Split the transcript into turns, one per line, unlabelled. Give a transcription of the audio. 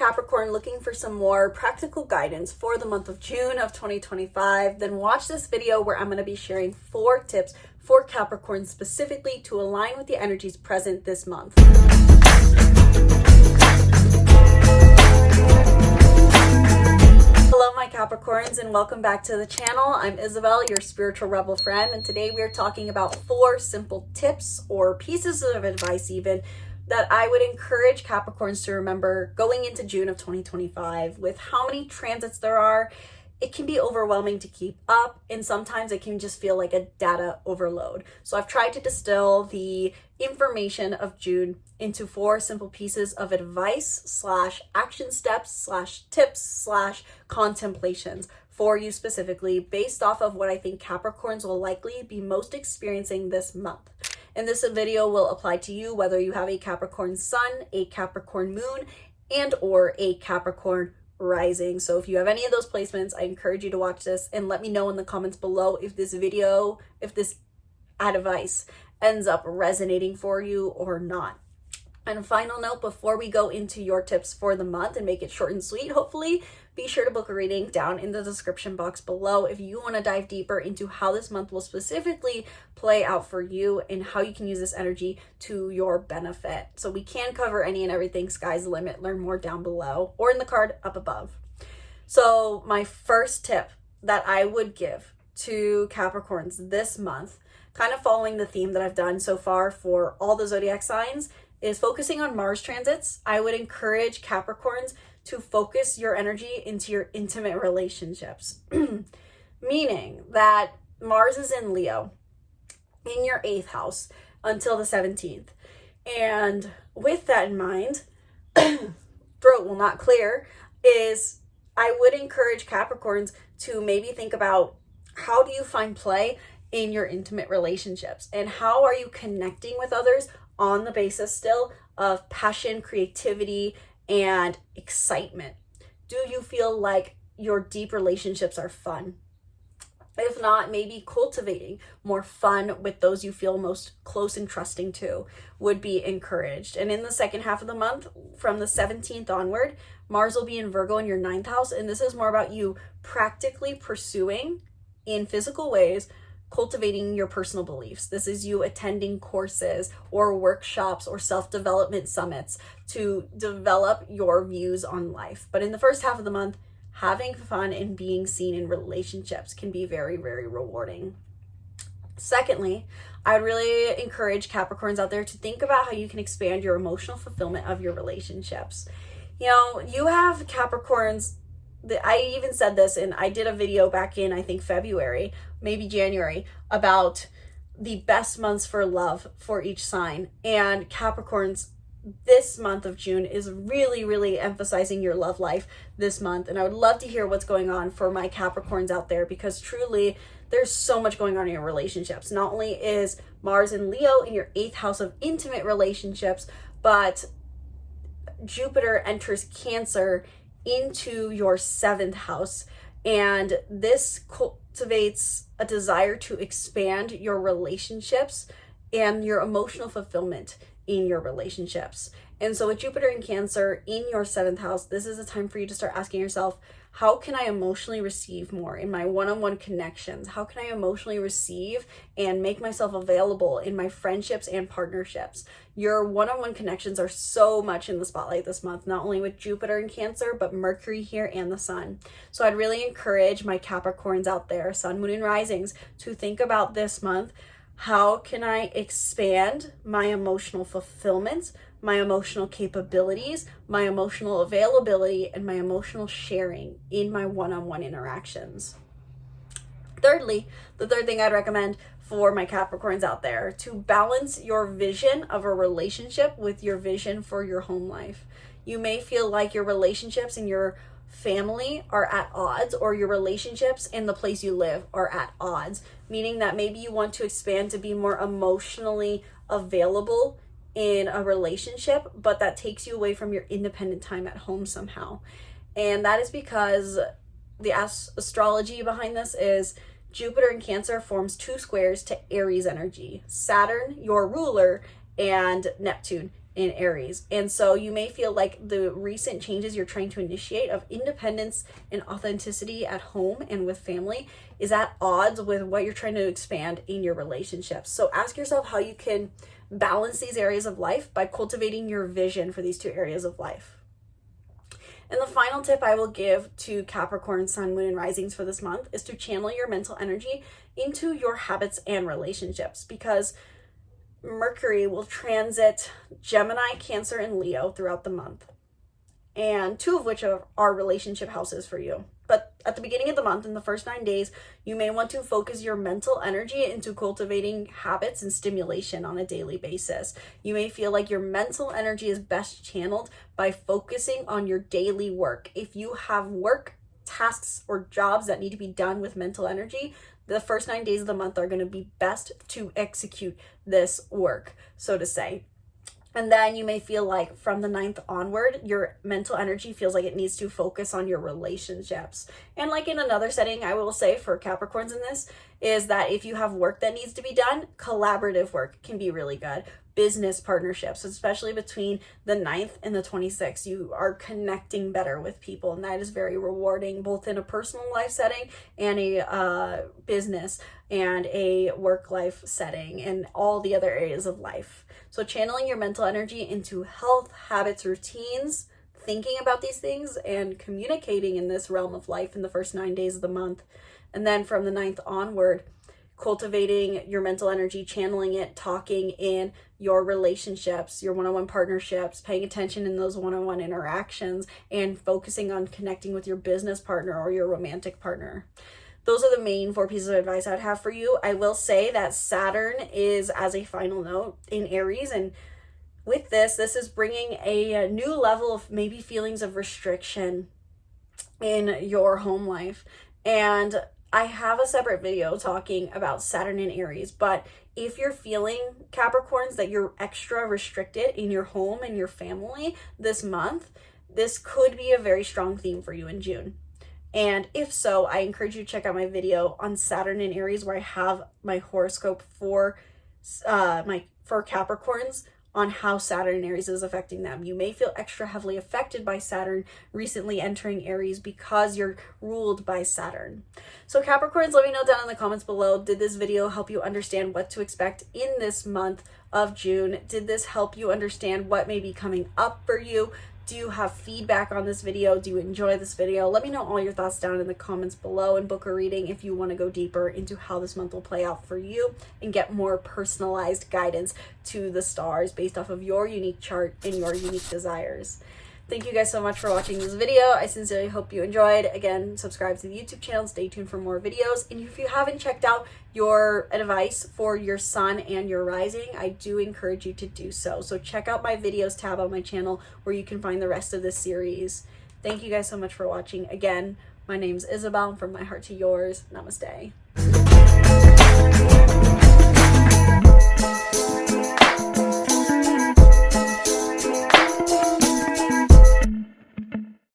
Capricorn looking for some more practical guidance for the month of June of 2025, then watch this video where I'm going to be sharing 4 tips for Capricorn specifically to align with the energies present this month. Hello my Capricorns, and welcome back to the channel. I'm Isabel, your spiritual rebel friend, and today we are talking about 4 simple tips or pieces of advice even that I would encourage Capricorns to remember going into June of 2025. With how many transits there are, it can be overwhelming to keep up, and sometimes it can just feel like a data overload. So I've tried to distill the information of June into 4 simple pieces of advice / action steps / tips / contemplations for you specifically, based off of what I think Capricorns will likely be most experiencing this month. And this video will apply to you whether you have a Capricorn sun, a Capricorn moon, and or a Capricorn rising. So if you have any of those placements, I encourage you to watch this and let me know in the comments below if this advice ends up resonating for you or not. And a final note before we go into your tips for the month and make it short and sweet, hopefully, be sure to book a reading down in the description box below if you want to dive deeper into how this month will specifically play out for you and how you can use this energy to your benefit. So we can cover any and everything, sky's the limit. Learn more down below or in the card up above. So my first tip that I would give to Capricorns this month, kind of following the theme that I've done so far for all the zodiac signs, is focusing on Mars transits. I would encourage Capricorns to focus your energy into your intimate relationships. Meaning that Mars is in Leo, in your 8th house, until the 17th. And with that in mind, throat will not clear, is I would encourage Capricorns to maybe think about, how do you find play in your intimate relationships? And how are you connecting with others on the basis still of passion, creativity, and excitement? Do you feel like your deep relationships are fun? If not, maybe cultivating more fun with those you feel most close and trusting to would be encouraged. And in the second half of the month, from the 17th onward, Mars will be in Virgo in your 9th house. And this is more about you practically pursuing in physical ways, cultivating your personal beliefs. This is you attending courses or workshops or self-development summits to develop your views on life. But in the first half of the month, having fun and being seen in relationships can be very, very rewarding. Secondly, I would really encourage Capricorns out there to think about how you can expand your emotional fulfillment of your relationships. You know, you have Capricorns, I even said this, and I did a video back in, I think, February, maybe January, about the best months for love for each sign. And Capricorns, this month of June is really, really emphasizing your love life this month. And I would love to hear what's going on for my Capricorns out there, because truly there's so much going on in your relationships. Not only is Mars in Leo in your 8th house of intimate relationships, but Jupiter enters Cancer into your 7th house, and this cultivates a desire to expand your relationships and your emotional fulfillment in your relationships. And so with Jupiter in Cancer in your 7th house, this is a time for you to start asking yourself, how can I emotionally receive more in my one-on-one connections? How can I emotionally receive and make myself available in my friendships and partnerships? Your one-on-one connections are so much in the spotlight this month, not only with Jupiter in Cancer, but Mercury here and the Sun. So I'd really encourage my Capricorns out there, Sun, Moon, and Risings, to think about this month. How can I expand my emotional fulfillment, my emotional capabilities, my emotional availability, and my emotional sharing in my one-on-one interactions? Thirdly, the third thing I'd recommend for my Capricorns out there, to balance your vision of a relationship with your vision for your home life. You may feel like your relationships and your family are at odds, or your relationships and the place you live are at odds, meaning that maybe you want to expand to be more emotionally available in a relationship, but that takes you away from your independent time at home somehow. And that is because the astrology behind this is Jupiter in Cancer forms 2 squares to Aries energy. Saturn, your ruler, and Neptune in Aries. And so you may feel like the recent changes you're trying to initiate of independence and authenticity at home and with family is at odds with what you're trying to expand in your relationships. So ask yourself how you can balance these areas of life by cultivating your vision for these two areas of life. And the final tip I will give to Capricorn, Sun, Moon, and Risings for this month is to channel your mental energy into your habits and relationships, because Mercury will transit Gemini, Cancer, and Leo throughout the month, and two of which are relationship houses for you. But at the beginning of the month, in the first 9 days, you may want to focus your mental energy into cultivating habits and stimulation on a daily basis. You may feel like your mental energy is best channeled by focusing on your daily work. If you have work, tasks, or jobs that need to be done with mental energy, the first 9 days of the month are going to be best to execute this work, so to say. And then you may feel like from the 9th onward, your mental energy feels like it needs to focus on your relationships. And like in another setting, I will say for Capricorns in this, is that if you have work that needs to be done, collaborative work can be really good. Business partnerships, especially between the 9th and the 26th, you are connecting better with people. And that is very rewarding, both in a personal life setting and a business and a work life setting and all the other areas of life. So channeling your mental energy into health, habits, routines, thinking about these things and communicating in this realm of life in the first 9 days of the month. And then from the 9th onward, cultivating your mental energy, channeling it, talking in your relationships, your one-on-one partnerships, paying attention in those one-on-one interactions, and focusing on connecting with your business partner or your romantic partner. Those are the main 4 pieces of advice I'd have for you. I will say that Saturn is, as a final note, in Aries, and with this is bringing a new level of maybe feelings of restriction in your home life. And I have a separate video talking about Saturn in Aries, but if you're feeling, Capricorns, that you're extra restricted in your home and your family this month, this could be a very strong theme for you in June. And if so, I encourage you to check out my video on Saturn in Aries, where I have my horoscope for Capricorns on how Saturn in Aries is affecting them. You may feel extra heavily affected by Saturn recently entering Aries because you're ruled by Saturn. So Capricorns, let me know down in the comments below, did this video help you understand what to expect in this month of June? Did this help you understand what may be coming up for you? Do you have feedback on this video? Do you enjoy this video? Let me know all your thoughts down in the comments below, and book a reading if you want to go deeper into how this month will play out for you and get more personalized guidance to the stars based off of your unique chart and your unique desires. Thank you guys so much for watching this video. I sincerely hope you enjoyed. Again, subscribe to the YouTube channel. Stay tuned for more videos. And if you haven't checked out your advice for your sun and your rising, I do encourage you to do so. So check out my videos tab on my channel where you can find the rest of this series. Thank you guys so much for watching. Again, my name's Isabel, and from my heart to yours, namaste.